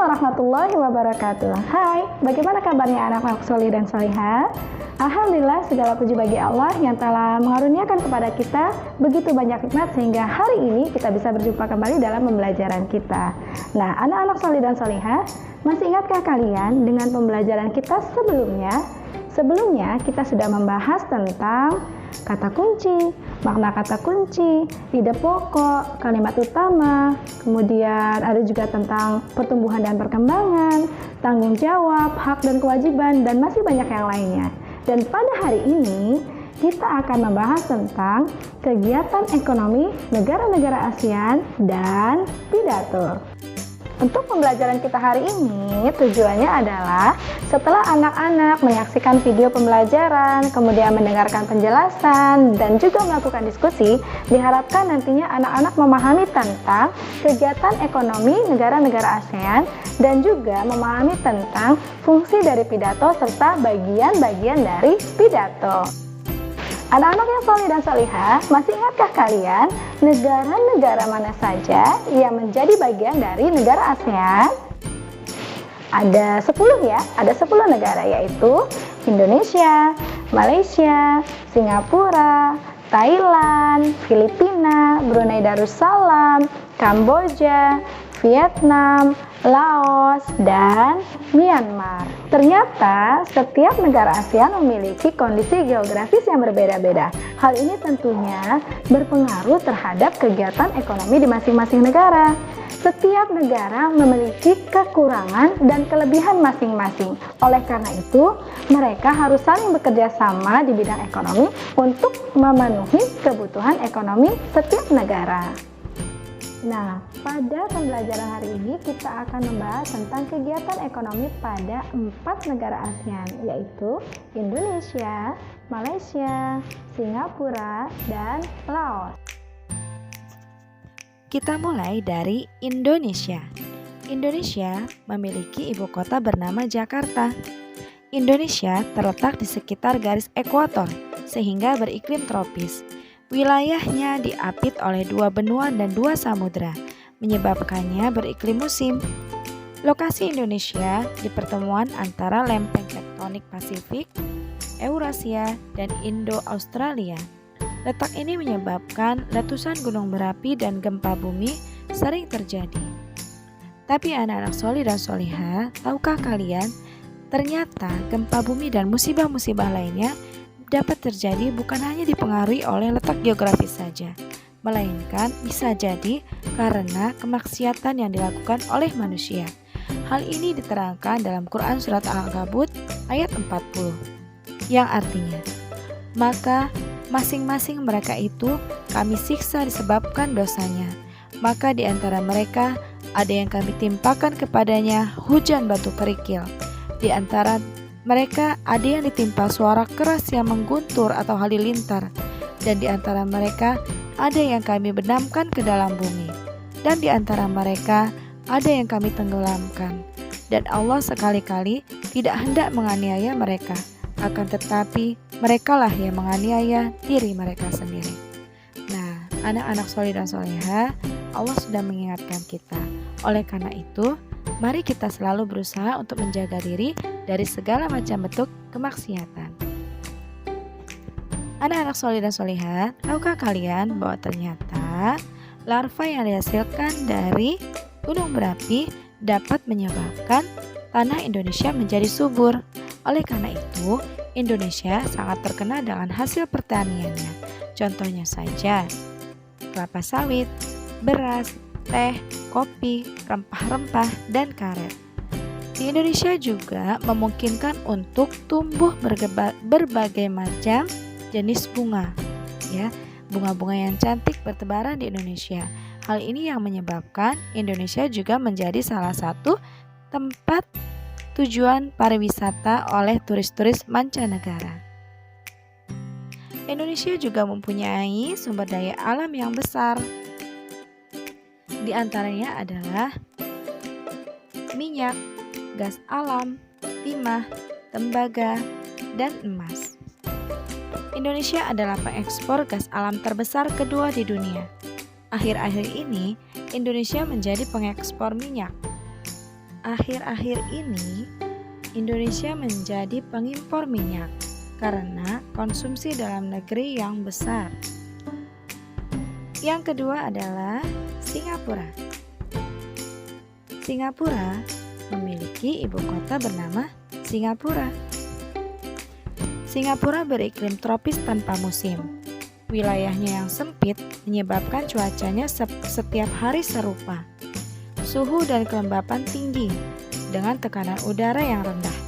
warahmatullahi wabarakatuh. Hai, bagaimana kabarnya anak-anak solih dan solihah? Alhamdulillah, segala puji bagi Allah yang telah mengaruniakan kepada kita begitu banyak nikmat sehingga hari ini kita bisa berjumpa kembali dalam pembelajaran kita. Nah, anak-anak solih dan solihah, masih ingatkah kalian dengan pembelajaran kita sebelumnya? Sebelumnya kita sudah membahas tentang kata kunci, makna kata kunci, ide pokok, kalimat utama, kemudian ada juga tentang pertumbuhan dan perkembangan, tanggung jawab, hak dan kewajiban, dan masih banyak yang lainnya. Dan pada hari ini kita akan membahas tentang kegiatan ekonomi negara-negara ASEAN dan pidato. Untuk pembelajaran kita hari ini, tujuannya adalah setelah anak-anak menyaksikan video pembelajaran, kemudian mendengarkan penjelasan, dan juga melakukan diskusi, diharapkan nantinya anak-anak memahami tentang kegiatan ekonomi negara-negara ASEAN dan juga memahami tentang fungsi dari pidato serta bagian-bagian dari pidato. Anak-anak yang solih dan solihah, masih ingatkah kalian negara-negara mana saja yang menjadi bagian dari negara ASEAN? Ada 10 ya, ada 10 negara yaitu Indonesia, Malaysia, Singapura, Thailand, Filipina, Brunei Darussalam, Kamboja, Vietnam, Laos, dan Myanmar. Ternyata setiap negara ASEAN memiliki kondisi geografis yang berbeda-beda. Hal ini tentunya berpengaruh terhadap kegiatan ekonomi di masing-masing negara. Setiap negara memiliki kekurangan dan kelebihan masing-masing. Oleh karena itu, mereka harus saling bekerja sama di bidang ekonomi untuk memenuhi kebutuhan ekonomi setiap negara. Nah, pada pembelajaran hari ini kita akan membahas tentang kegiatan ekonomi pada 4 negara ASEAN, yaitu Indonesia, Malaysia, Singapura, dan Laos. Kita mulai dari Indonesia. Indonesia memiliki ibu kota bernama Jakarta. Indonesia terletak di sekitar garis ekuator, sehingga beriklim tropis. Wilayahnya diapit oleh 2 benua dan 2 samudra, menyebabkannya beriklim musim. Lokasi Indonesia di pertemuan antara lempeng tektonik Pasifik, Eurasia, dan Indo-Australia. Letak ini menyebabkan letusan gunung berapi dan gempa bumi sering terjadi. Tapi anak-anak solih dan solihah, tahukah kalian, ternyata gempa bumi dan musibah-musibah lainnya dapat terjadi bukan hanya dipengaruhi oleh letak geografis saja, melainkan bisa jadi karena kemaksiatan yang dilakukan oleh manusia. Hal ini diterangkan dalam Quran Surat Al-Ankabut ayat 40, yang artinya, maka masing-masing mereka itu kami siksa disebabkan dosanya. Maka di antara mereka ada yang kami timpakan kepadanya hujan batu kerikil. Di antara mereka ada yang ditimpa suara keras yang mengguntur atau halilintar, dan di antara mereka ada yang kami benamkan ke dalam bumi, dan di antara mereka ada yang kami tenggelamkan. Dan Allah sekali-kali tidak hendak menganiaya mereka, akan tetapi merekalah yang menganiaya diri mereka sendiri. Nah, anak-anak solih dan solehah, Allah sudah mengingatkan kita. Oleh karena itu, mari kita selalu berusaha untuk menjaga diri dari segala macam bentuk kemaksiatan. Anak-anak solih dan solihah, tahukah kalian bahwa ternyata larva yang dihasilkan dari gunung berapi dapat menyebabkan tanah Indonesia menjadi subur. Oleh karena itu, Indonesia sangat terkenal dengan hasil pertaniannya. Contohnya saja, kelapa sawit, beras, teh, kopi, rempah-rempah, dan karet. Di Indonesia juga memungkinkan untuk tumbuh berbagai macam jenis bunga, ya, bunga-bunga yang cantik bertebaran di Indonesia. Hal ini yang menyebabkan Indonesia juga menjadi salah satu tempat tujuan pariwisata oleh turis-turis mancanegara. Indonesia juga mempunyai sumber daya alam yang besar. Di antaranya adalah minyak, gas alam, timah, tembaga, dan emas. Indonesia adalah pengekspor gas alam terbesar kedua di dunia. Akhir-akhir ini, Indonesia menjadi pengekspor minyak. Akhir-akhir ini, Indonesia menjadi pengimpor minyak karena konsumsi dalam negeri yang besar. Yang kedua adalah Singapura. Singapura memiliki ibu kota bernama Singapura. Singapura beriklim tropis tanpa musim. Wilayahnya yang sempit menyebabkan cuacanya setiap hari serupa. Suhu dan kelembapan tinggi dengan tekanan udara yang rendah.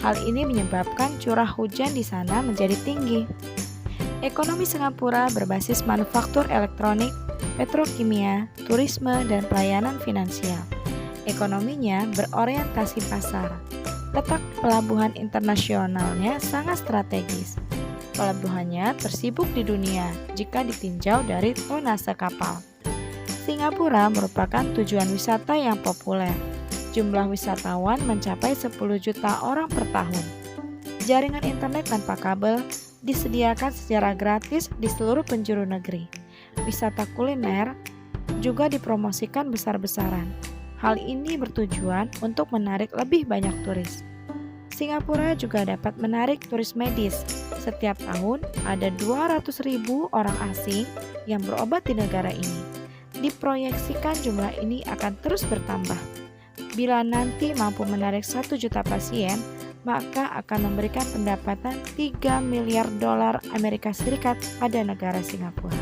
Hal ini menyebabkan curah hujan di sana menjadi tinggi. Ekonomi Singapura berbasis manufaktur elektronik, petrokimia, turisme, dan pelayanan finansial. Ekonominya berorientasi pasar. Letak pelabuhan internasionalnya sangat strategis. Pelabuhannya tersibuk di dunia jika ditinjau dari tonnase kapal. Singapura merupakan tujuan wisata yang populer. Jumlah wisatawan mencapai 10 juta orang per tahun. Jaringan internet tanpa kabel disediakan secara gratis di seluruh penjuru negeri. Wisata kuliner juga dipromosikan besar-besaran. Hal ini bertujuan untuk menarik lebih banyak turis. Singapura juga dapat menarik turis medis. Setiap tahun ada 200.000 orang asing yang berobat di negara ini. Diproyeksikan jumlah ini akan terus bertambah. Bila nanti mampu menarik 1 juta pasien, maka akan memberikan pendapatan 3 miliar dolar Amerika Serikat pada negara Singapura.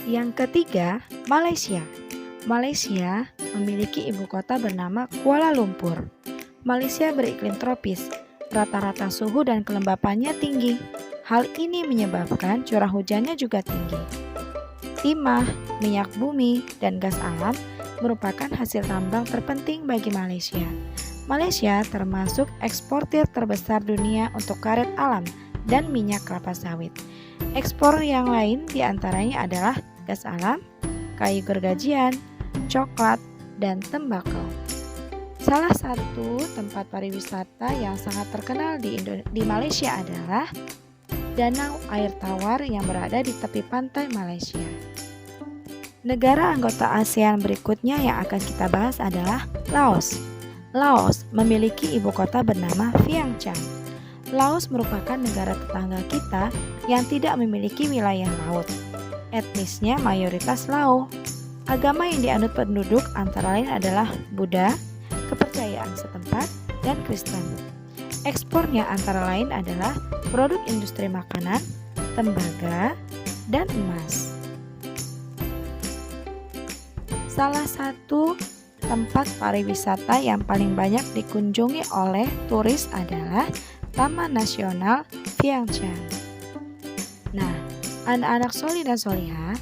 Yang ketiga, Malaysia. Malaysia memiliki ibu kota bernama Kuala Lumpur. Malaysia beriklim tropis, rata-rata suhu dan kelembapannya tinggi. Hal ini menyebabkan curah hujannya juga tinggi. Timah, minyak bumi, dan gas alam merupakan hasil tambang terpenting bagi Malaysia. Malaysia termasuk eksportir terbesar dunia untuk karet alam dan minyak kelapa sawit. Ekspor yang lain diantaranya adalah gas alam, kayu gergajian, coklat, dan tembakau. Salah satu tempat pariwisata yang sangat terkenal di Malaysia adalah Danau Air Tawar yang berada di tepi pantai Malaysia. Negara anggota ASEAN berikutnya yang akan kita bahas adalah Laos. Laos memiliki ibu kota bernama Vientiane. Laos merupakan negara tetangga kita yang tidak memiliki wilayah laut. Etnisnya mayoritas Lao. Agama yang dianut penduduk antara lain adalah Buddha, kepercayaan setempat, dan Kristen. Ekspornya antara lain adalah produk industri makanan, tembaga, dan emas. Salah satu tempat pariwisata yang paling banyak dikunjungi oleh turis adalah Taman Nasional Vientiane. Nah, anak-anak solih dan solihah,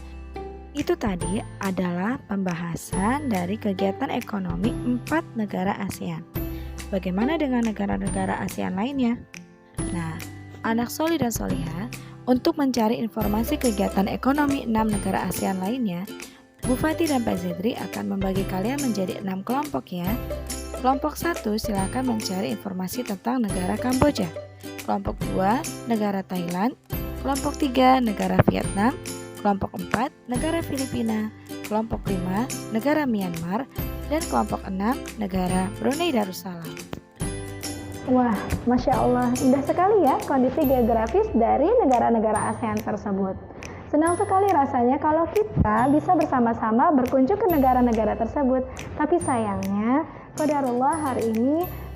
itu tadi adalah pembahasan dari kegiatan ekonomi 4 negara ASEAN. Bagaimana dengan negara-negara ASEAN lainnya? Nah, anak solih dan solihah, untuk mencari informasi kegiatan ekonomi 6 negara ASEAN lainnya, Bu Fati dan Pak Zedri akan membagi kalian menjadi 6 kelompok ya. Kelompok 1 silakan mencari informasi tentang negara Kamboja. Kelompok 2 negara Thailand. Kelompok 3 negara Vietnam. Kelompok 4 negara Filipina. Kelompok 5 negara Myanmar. Dan kelompok 6 negara Brunei Darussalam. Wah, Masya Allah, indah sekali ya kondisi geografis dari negara-negara ASEAN tersebut. Senang sekali rasanya kalau kita bisa bersama-sama berkunjung ke negara-negara tersebut. Tapi sayangnya, qadarullah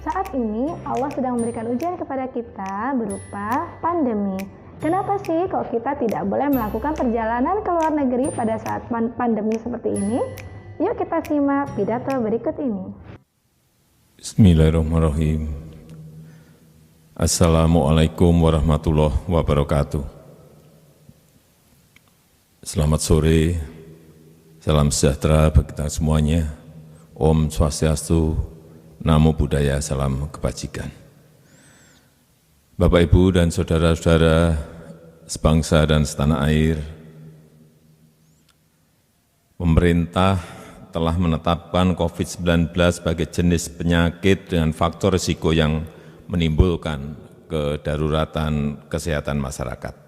saat ini Allah sedang memberikan ujian kepada kita berupa pandemi. Kenapa sih kok kita tidak boleh melakukan perjalanan ke luar negeri pada saat pandemi seperti ini? Yuk kita simak pidato berikut ini. Bismillahirrahmanirrahim. Assalamualaikum warahmatullahi wabarakatuh. Selamat sore, salam sejahtera bagi kita semuanya. Om Swastiastu, Namo Buddhaya, salam kebajikan. Bapak, Ibu, dan saudara-saudara sebangsa dan setanah air, pemerintah telah menetapkan COVID-19 sebagai jenis penyakit dengan faktor risiko yang menimbulkan kedaruratan kesehatan masyarakat.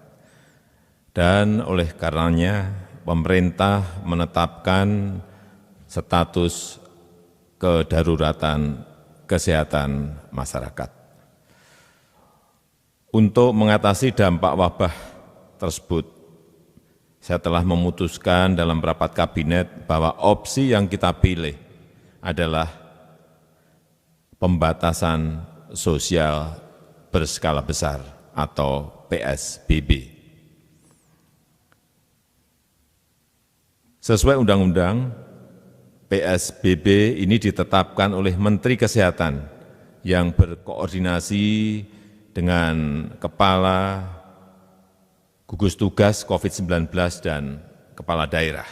Dan oleh karenanya, pemerintah menetapkan status kedaruratan kesehatan masyarakat. Untuk mengatasi dampak wabah tersebut, saya telah memutuskan dalam rapat kabinet bahwa opsi yang kita pilih adalah pembatasan sosial berskala besar atau PSBB. Sesuai undang-undang, PSBB ini ditetapkan oleh Menteri Kesehatan yang berkoordinasi dengan Kepala Gugus Tugas COVID-19 dan Kepala Daerah.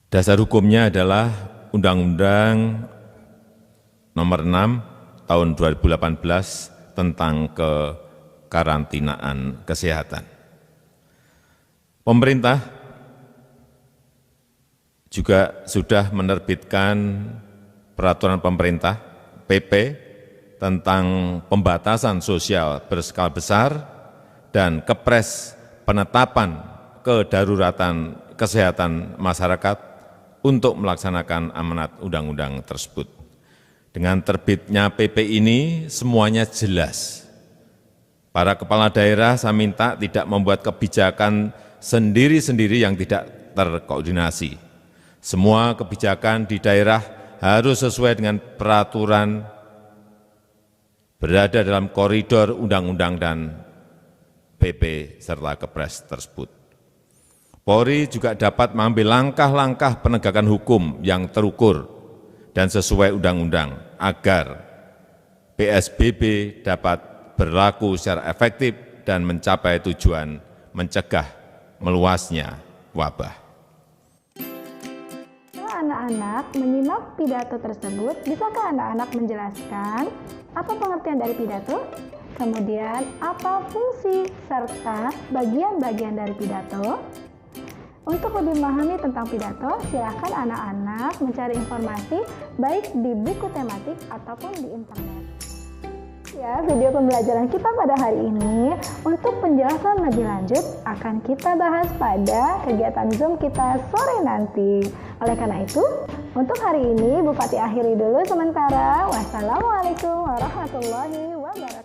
Dasar hukumnya adalah Undang-Undang Nomor 6 Tahun 2018 tentang kekarantinaan kesehatan. Pemerintah juga sudah menerbitkan peraturan pemerintah PP tentang pembatasan sosial berskala besar dan Kepres penetapan kedaruratan kesehatan masyarakat untuk melaksanakan amanat undang-undang tersebut. Dengan terbitnya PP ini semuanya jelas. Para kepala daerah saya minta tidak membuat kebijakan sendiri-sendiri yang tidak terkoordinasi. Semua kebijakan di daerah harus sesuai dengan peraturan, berada dalam koridor undang-undang dan PP serta Kepres tersebut. Polri juga dapat mengambil langkah-langkah penegakan hukum yang terukur dan sesuai undang-undang agar PSBB dapat berlaku secara efektif dan mencapai tujuan mencegah meluasnya wabah. Anak-anak menyimak pidato tersebut, bisakah anak-anak menjelaskan apa pengertian dari pidato? Kemudian apa fungsi serta bagian-bagian dari pidato? Untuk lebih memahami tentang pidato, silakan anak-anak mencari informasi baik di buku tematik ataupun di internet. Ya, video pembelajaran kita pada hari ini untuk penjelasan lebih lanjut akan kita bahas pada kegiatan Zoom kita sore nanti. Oleh karena itu, untuk hari ini Bupati akhiri dulu sementara. Wassalamualaikum warahmatullahi wabarakatuh.